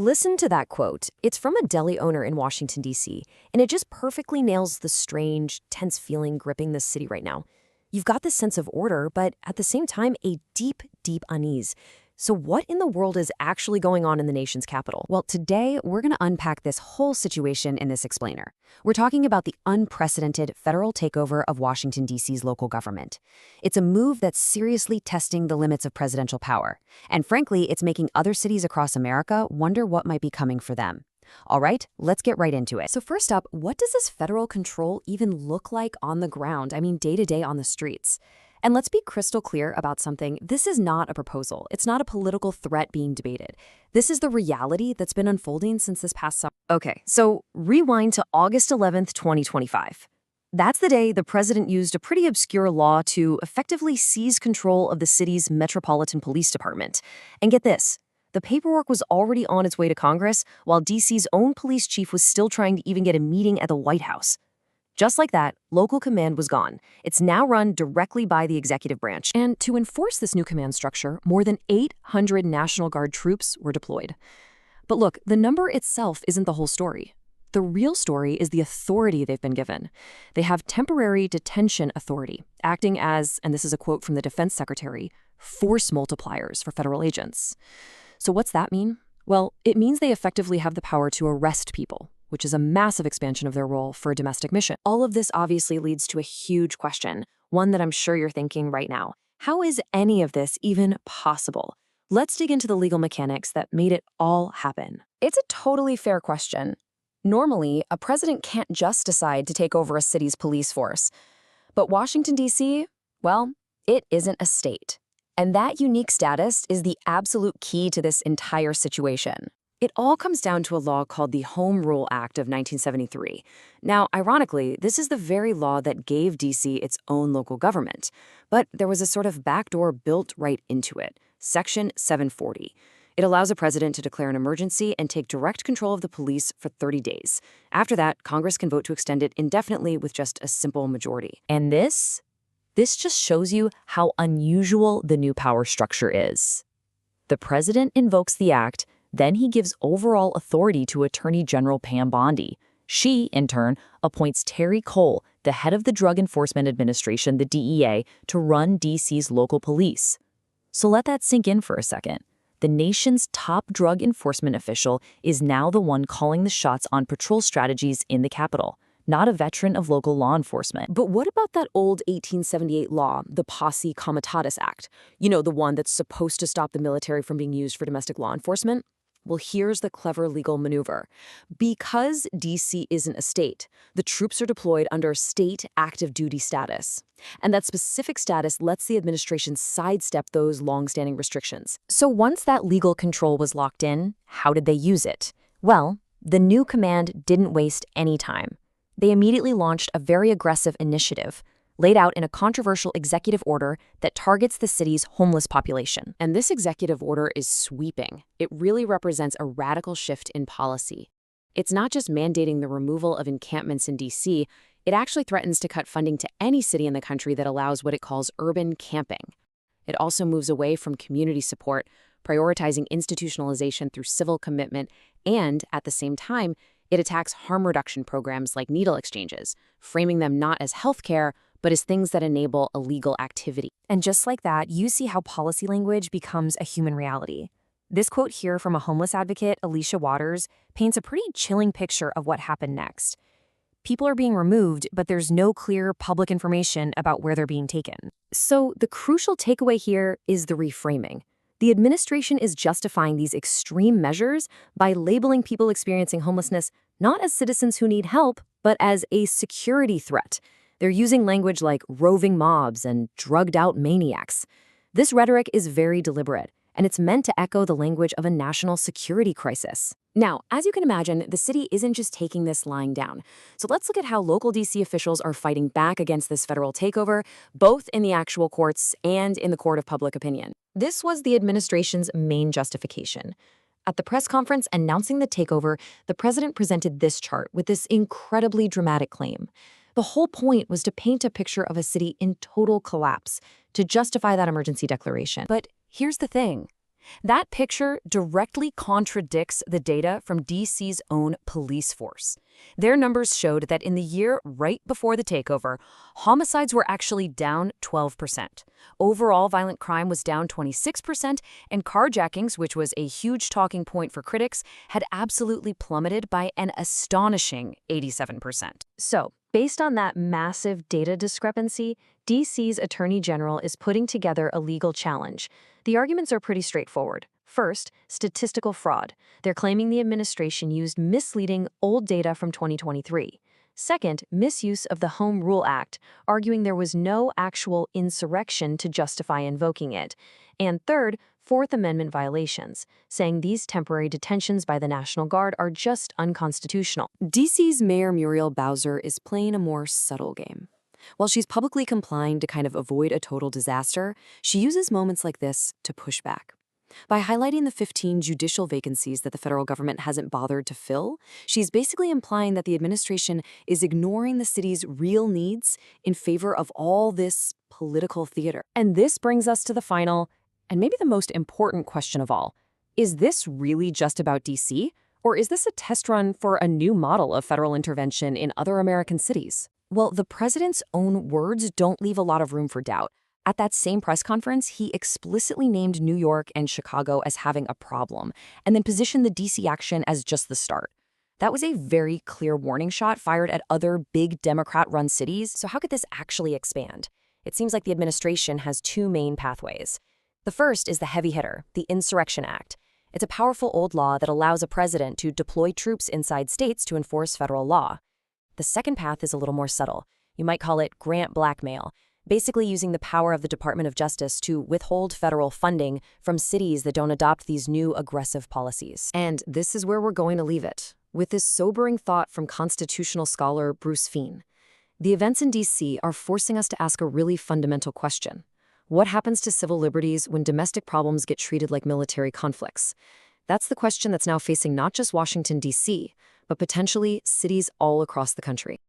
Listen to that quote. It's from a deli owner in Washington, D.C., and it just perfectly nails the strange, tense feeling gripping this city right now. You've got this sense of order, but at the same time, a deep, deep unease. So what in the world is actually going on in the nation's capital? Well, today we're going to unpack this whole situation in this explainer. We're talking about the unprecedented federal takeover of Washington, D.C.'s local government. It's a move that's seriously testing the limits of presidential power. And frankly, it's making other cities across America wonder what might be coming for them. All right, let's get right into it. So first up, what does this federal control even look like on the ground? I mean, day to day on the streets. And let's be crystal clear about something. This is not a proposal. It's not a political threat being debated. This is the reality that's been unfolding since this past summer. Okay, so rewind to August 11th, 2025. That's the day the president used a pretty obscure law to effectively seize control of the city's Metropolitan Police Department. And get this, the paperwork was already on its way to Congress, while DC's own police chief was still trying to even get a meeting at the White House. Just like that, local command was gone. It's now run directly by the executive branch. And to enforce this new command structure, more than 800 National Guard troops were deployed. But look, the number itself isn't the whole story. The real story is the authority they've been given. They have temporary detention authority, acting as, and this is a quote from the defense secretary, force multipliers for federal agents. So what's that mean? Well, it means they effectively have the power to arrest people, which is a massive expansion of their role for a domestic mission. All of this obviously leads to a huge question, one that I'm sure you're thinking right now. How is any of this even possible? Let's dig into the legal mechanics that made it all happen. It's a totally fair question. Normally, a president can't just decide to take over a city's police force. But Washington, D.C., well, it isn't a state. And that unique status is the absolute key to this entire situation. It all comes down to a law called the Home Rule Act of 1973. Now, ironically, this is the very law that gave D.C. its own local government. But there was a sort of backdoor built right into it, Section 740. It allows a president to declare an emergency and take direct control of the police for 30 days. After that, Congress can vote to extend it indefinitely with just a simple majority. And this just shows you how unusual the new power structure is. The president invokes the act. Then he gives overall authority to Attorney General Pam Bondi. She, in turn, appoints Terry Cole, the head of the Drug Enforcement Administration, the DEA, to run D.C.'s local police. So let that sink in for a second. The nation's top drug enforcement official is now the one calling the shots on patrol strategies in the Capitol, not a veteran of local law enforcement. But what about that old 1878 law, the Posse Comitatus Act? You know, the one that's supposed to stop the military from being used for domestic law enforcement? Well, here's the clever legal maneuver. Because D.C. isn't a state, the troops are deployed under state active duty status. And that specific status lets the administration sidestep those long-standing restrictions. So once that legal control was locked in, how did they use it? Well, the new command didn't waste any time. They immediately launched a very aggressive initiative, laid out in a controversial executive order that targets the city's homeless population. And this executive order is sweeping. It really represents a radical shift in policy. It's not just mandating the removal of encampments in D.C., it actually threatens to cut funding to any city in the country that allows what it calls urban camping. It also moves away from community support, prioritizing institutionalization through civil commitment, and, at the same time, it attacks harm reduction programs like needle exchanges, framing them not as healthcare, but as things that enable illegal activity. And just like that, you see how policy language becomes a human reality. This quote here from a homeless advocate, Alicia Waters, paints a pretty chilling picture of what happened next. People are being removed, but there's no clear public information about where they're being taken. So the crucial takeaway here is the reframing. The administration is justifying these extreme measures by labeling people experiencing homelessness not as citizens who need help, but as a security threat. They're using language like roving mobs and drugged-out maniacs. This rhetoric is very deliberate, and it's meant to echo the language of a national security crisis. Now, as you can imagine, the city isn't just taking this lying down. So let's look at how local D.C. officials are fighting back against this federal takeover, both in the actual courts and in the court of public opinion. This was the administration's main justification. At the press conference announcing the takeover, the president presented this chart with this incredibly dramatic claim. The whole point was to paint a picture of a city in total collapse, to justify that emergency declaration. But here's the thing. That picture directly contradicts the data from DC's own police force. Their numbers showed that in the year right before the takeover, homicides were actually down 12%. Overall violent crime was down 26%, and carjackings, which was a huge talking point for critics, had absolutely plummeted by an astonishing 87%. So, based on that massive data discrepancy, DC's Attorney General is putting together a legal challenge. The arguments are pretty straightforward. First, statistical fraud. They're claiming the administration used misleading old data from 2023. Second, misuse of the Home Rule Act, arguing there was no actual insurrection to justify invoking it. And third, Fourth Amendment violations, saying these temporary detentions by the National Guard are just unconstitutional. DC's Mayor Muriel Bowser is playing a more subtle game. While she's publicly complying to kind of avoid a total disaster, she uses moments like this to push back. By highlighting the 15 judicial vacancies that the federal government hasn't bothered to fill, she's basically implying that the administration is ignoring the city's real needs in favor of all this political theater. And this brings us to the final, and maybe the most important question of all. Is this really just about DC? Or is this a test run for a new model of federal intervention in other American cities? Well, the president's own words don't leave a lot of room for doubt. At that same press conference, he explicitly named New York and Chicago as having a problem, and then positioned the DC action as just the start. That was a very clear warning shot fired at other big Democrat-run cities. So how could this actually expand? It seems like the administration has two main pathways. The first is the heavy hitter, the Insurrection Act. It's a powerful old law that allows a president to deploy troops inside states to enforce federal law. The second path is a little more subtle. You might call it grant blackmail, basically using the power of the Department of Justice to withhold federal funding from cities that don't adopt these new aggressive policies. And this is where we're going to leave it, with this sobering thought from constitutional scholar Bruce Fein. The events in DC are forcing us to ask a really fundamental question. What happens to civil liberties when domestic problems get treated like military conflicts? That's the question that's now facing not just Washington, D.C., but potentially cities all across the country.